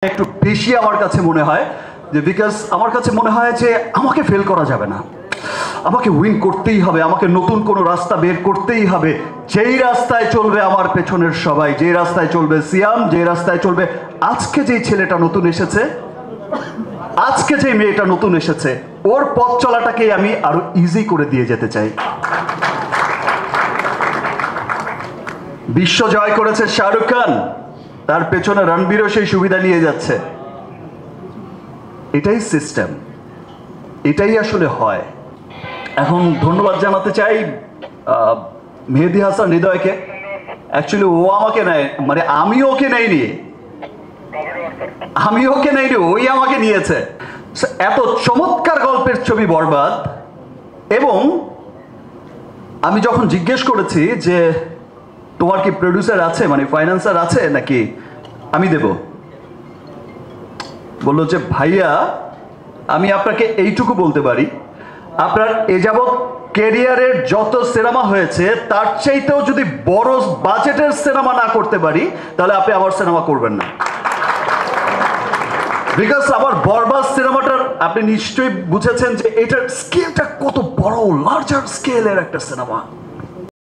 একটু বেশি আমার কাছে মনে হয় যে বিকজ আমার কাছে মনে হয় যে আমাকে ফেল করা যাবে না, আমাকে উইন করতেই হবে, আমাকে নতুন কোনো রাস্তা বের করতেই হবে। যেই রাস্তায় চলবে আমার পেছনের সবাই, যে রাস্তায় চলবে সিয়াম, যে রাস্তায় চলবে আজকে যেই ছেলেটা নতুন এসেছে, আজকে যে মেয়েটা নতুন এসেছে, ওর পথ চলাটাকে আমি আরো ইজি করে দিয়ে যেতে চাই। বিশ্ব জয় করেছে শাহরুখ খান, তার পেছনে রণবীরও সেই সুবিধা নিয়ে যাচ্ছে। এটাই সিস্টেম, এটাই আসলে হয়। এখন ধন্যবাদ জানাতে চাই মেহেদী হাসান হৃদয়কে। অ্যাকচুয়ালি ও আমাকে নেয়, মানে আমি ওকে নেইনি, ওই আমাকে নিয়েছে। এত চমৎকার গল্পের ছবি বরবাদ। এবং আমি যখন জিজ্ঞেস করেছি যে তোমার কি প্রডিউসার আছে, মানে ফাইন্যান্সার আছে নাকি আমি দেব, বললো যে ভাইয়া আমি আপনাকে এইটুকু বলতে পারি, আপনার এ যাবৎ ক্যারিয়ারের যত সিনেমা হয়েছে তার চাইতেও যদি বড় বাজেটের সিনেমা না করতে পারি তাহলে আপনি আবার সিনেমা করবেন না। বিকজ আমার বরবাদ সিনেমাটার আপনি নিশ্চয়ই বুঝেছেন যে এটার স্কেলটা কত বড়, লার্জার স্কেলের একটা সিনেমা।